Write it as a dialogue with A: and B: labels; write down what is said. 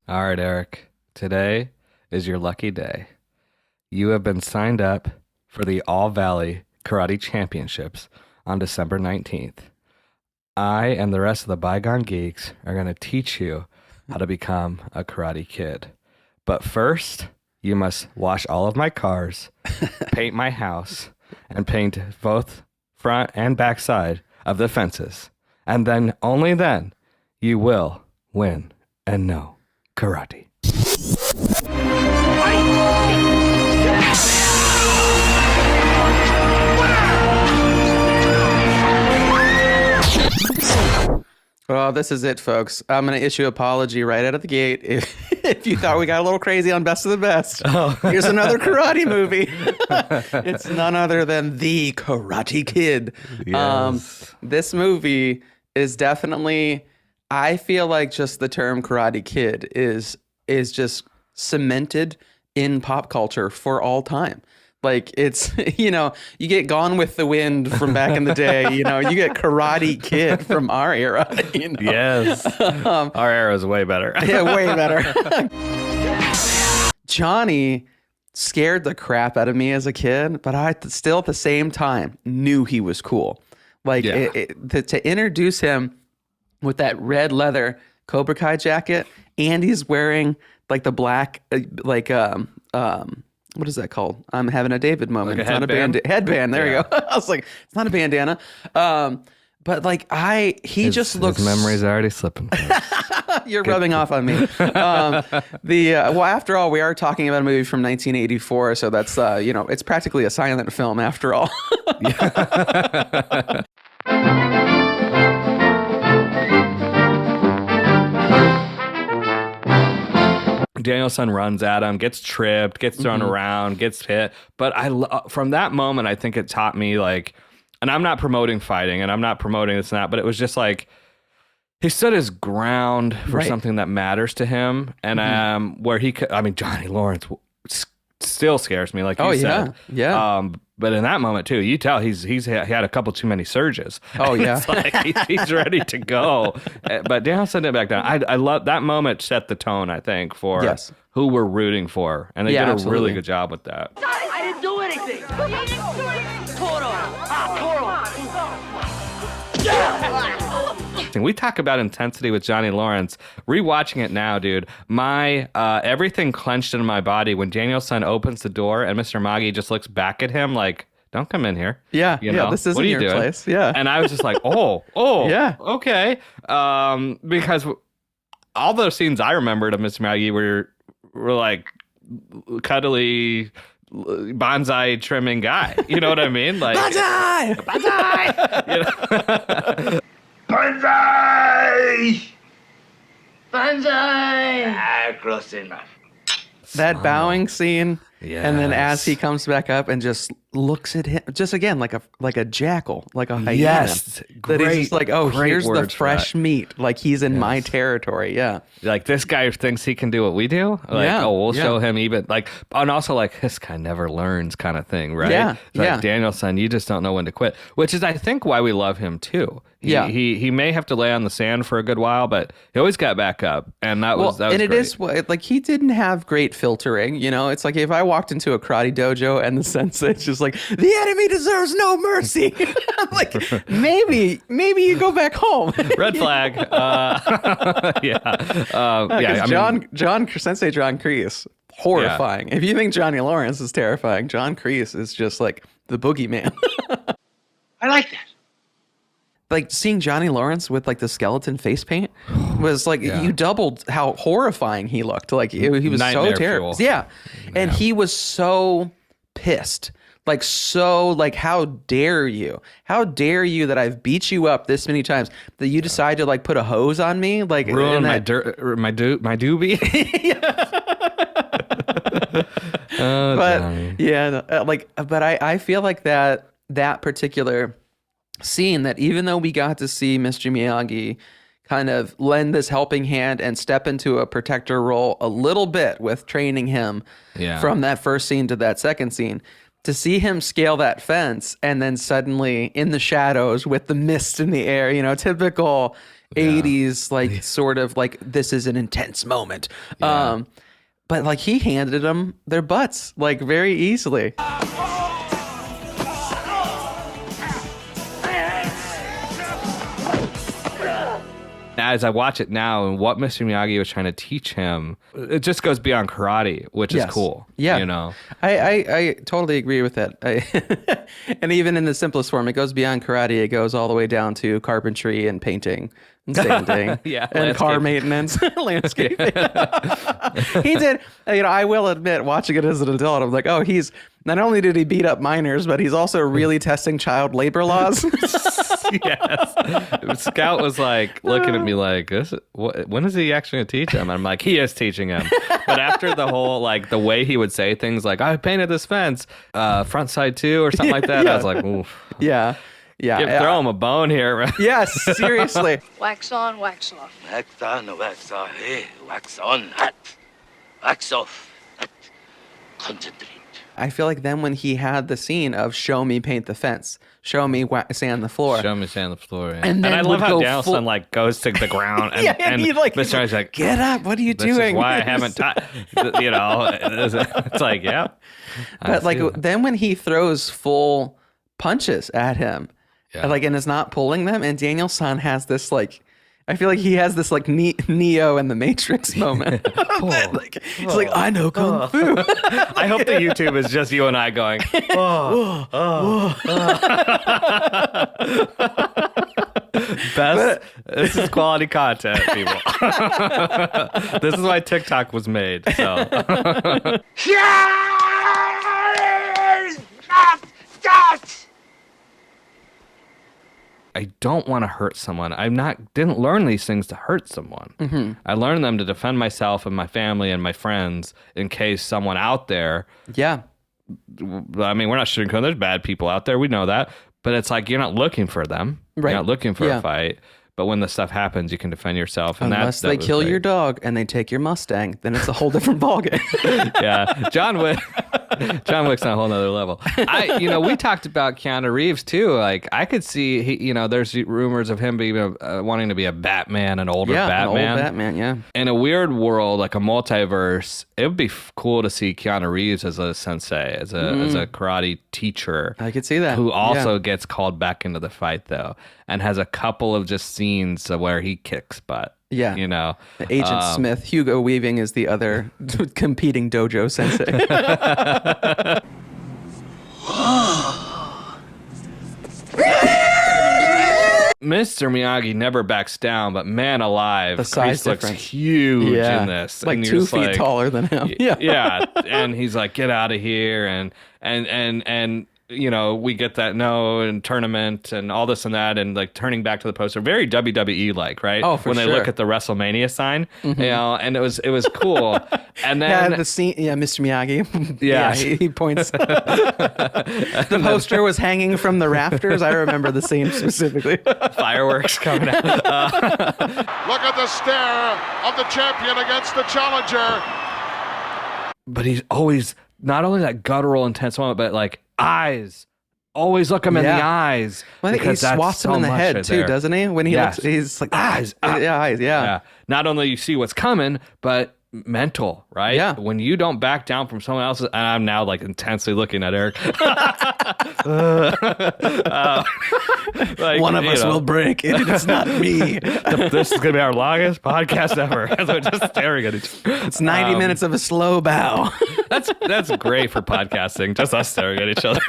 A: All right, Eric. Today is your lucky day. You have been signed up for the All Valley Karate Championships on December 19th. I and the rest of the Bygone Geeks are going to teach you how to become a karate kid. But first, you must wash all of my cars, paint my house, and paint both front and back side of the fences. And then, only then, you will win and know karate.
B: Well, this is it, folks. I'm going to issue an apology right out of the gate. If you thought we got a little crazy on Best of the Best, here's another karate movie. It's none other than The Karate Kid.
A: Yes.
B: This movie is definitely, I feel like just the term Karate Kid is just cemented in pop culture for all time. Like it's, you get Gone with the Wind from back in the day, you get Karate Kid from our era.
A: Yes. Our era is way better.
B: Yeah, way better. Johnny scared the crap out of me as a kid, but I still at the same time knew he was cool. Like to introduce him with that red leather Cobra Kai jacket, and he's wearing like the black, what is that called? I'm having a David moment.
A: Like a
B: it's
A: headband?
B: not a headband. There you go. I was like, it's not a bandana. But like he just looks.
A: His memory's already slipping.
B: You're rubbing off on me. Well, after all, we are talking about a movie from 1984, so that's it's practically a silent film after all.
A: Danielson runs at him, gets tripped, gets thrown around, gets hit. But from that moment, I think it taught me and I'm not promoting fighting and I'm not promoting this and that, but it was just like he stood his ground for something that matters to him. And where he could, Johnny Lawrence still scares me, like you said.
B: Yeah.
A: But in that moment too, you tell he had a couple too many surges.
B: Oh yeah,
A: it's like he's ready to go. But Danielson did it back down. I love that moment. Set the tone, I think, for who we're rooting for, and they did a really good job with that.
C: I didn't do anything.
A: We talk about intensity with Johnny Lawrence. Rewatching it now, dude, my everything clenched in my body when Danielson opens the door and Mr. Miyagi just looks back at him like, "Don't come in here."
B: Yeah, this isn't your place. Yeah,
A: and I was just like, "Oh, yeah, okay," because all those scenes I remembered of Mr. Miyagi were like cuddly bonsai trimming guy. You know what I mean? Like
B: bonsai.
C: Banzai! Banzai! Close enough.
B: That bowing scene,
A: yes.
B: And then as he comes back up and just looks at him, just again like a jackal, like a hyena.
A: Yes,
B: that he's just like, oh, here's the
A: words for
B: fresh meat, like he's in my territory. Yeah,
A: like this guy thinks he can do what we do. Like, we'll show him even and also like this guy never learns kind of thing, right?
B: Yeah,
A: it's like Danielson, you just don't know when to quit, which is I think why we love him too. He may have to lay on the sand for a good while, but he always got back up, and that was
B: and it
A: great.
B: is like he didn't have great filtering. It's like if I walked into a karate dojo and the sensei's just like, the enemy deserves no mercy. I'm like, maybe you go back home.
A: Red flag.
B: Sensei John Kreese, horrifying. If you think Johnny Lawrence is terrifying, John Kreese is just like the boogeyman.
C: I like that.
B: Like seeing Johnny Lawrence with like the skeleton face paint was like you doubled how horrifying he looked. Like he was
A: Nightmare
B: so terrible.
A: fuel.
B: Yeah. And he was so pissed. Like, how dare you? How dare you that I've beat you up this many times that you decide to like put a hose on me? Like
A: ruin my doobie.
B: But I feel like that particular scene, that even though we got to see Mr. Miyagi kind of lend this helping hand and step into a protector role a little bit with training him from that first scene to that second scene, to see him scale that fence and then suddenly in the shadows with the mist in the air, typical 80s, like sort of like this is an intense moment.
A: Yeah.
B: But like he handed them their butts like very easily.
A: As I watch it now and what Mr. Miyagi was trying to teach him, it just goes beyond karate, which is cool.
B: Yeah.
A: You know?
B: I totally agree with that. And even in the simplest form, it goes beyond karate. It goes all the way down to carpentry and painting and sanding
A: Yeah,
B: and car
A: landscape.
B: maintenance, landscaping. He did, I will admit, watching it as an adult, I'm like, oh, he's not only did he beat up minors, but he's also really testing child labor laws.
A: Yes. Scout was like looking at me like, when is he actually going to teach him? And I'm like, he is teaching him. But after the whole, like the way he would say things like, I painted this fence, front side too, or something like that. I was like, oof.
B: Yeah.
A: Throw him a bone here.
B: Yes, seriously.
D: Wax on, wax off.
C: Wax on, wax off, wax on, hat. Wax off, hat. Concentrate.
B: I feel like then when he had the scene of show me paint the fence, show me sand the floor.
A: Show me sand the floor. Yeah.
B: And then
A: I
B: would
A: love how
B: go
A: Danielson like goes to the ground and,
B: Yeah, and he, like,
A: Mr. Miyagi like,
B: get up, what are you
A: this
B: doing?
A: is why I haven't taught, it's like, yeah.
B: But like then when he throws full punches at him, like, and is not pulling them, and Daniel-san has this like, I feel like he has this like Neo in the Matrix moment. Like, he's like, I know Kung Fu.
A: I hope the YouTube is just you and I going, Best. This is quality content, people. This is why TikTok was made. So. I don't want to hurt someone. Didn't learn these things to hurt someone. Mm-hmm. I learned them to defend myself and my family and my friends in case someone out there.
B: Yeah.
A: I mean, we're not shooting. There's bad people out there. We know that. But it's like you're not looking for them.
B: Right.
A: You're not looking for a fight. But when the stuff happens, you can defend yourself. And
B: unless they kill your dog and they take your Mustang, then it's a whole different ballgame.
A: Yeah, John Wick's on a whole nother level. We talked about Keanu Reeves too. Like I could see, there's rumors of him being wanting to be a Batman, an older Batman.
B: An old Batman, yeah.
A: In a weird world, like a multiverse, it would be cool to see Keanu Reeves as a sensei, as a karate teacher.
B: I could see that.
A: Who also gets called back into the fight though, and has a couple of just scenes where he kicks butt.
B: Yeah. Agent Smith, Hugo Weaving is the other competing dojo sensei.
A: Mr. Miyagi never backs down, but man alive,
B: the size
A: Kreese looks
B: difference.
A: huge in this.
B: Like
A: and
B: 2 feet taller than him.
A: Yeah. And he's like, get out of here. And we get that and tournament and all this and that, and like turning back to the poster, very WWE like, right?
B: Oh, for
A: when
B: sure.
A: they look at the WrestleMania sign, and it was cool. And then
B: the scene, Mr. Miyagi.
A: Yeah.
B: He points. The poster was hanging from the rafters. I remember the scene specifically.
A: Fireworks coming out.
E: Look at the stare of the champion against the challenger.
A: But he's always not only that guttural, intense moment, but like eyes. Always look him in the eyes.
B: Well, I think he swats him in the head too, doesn't he? When he looks, he's like eyes. Yeah, eyes. Yeah.
A: Not only you see what's coming, but mental, right?
B: Yeah.
A: When you don't back down from someone else's, and I'm now like intensely looking at Eric.
B: One of us will break. It's not me.
A: This is gonna be our longest podcast ever. As we're just staring at each other.
B: It's 90 minutes of a slow bow.
A: That's great for podcasting. Just us staring at each other.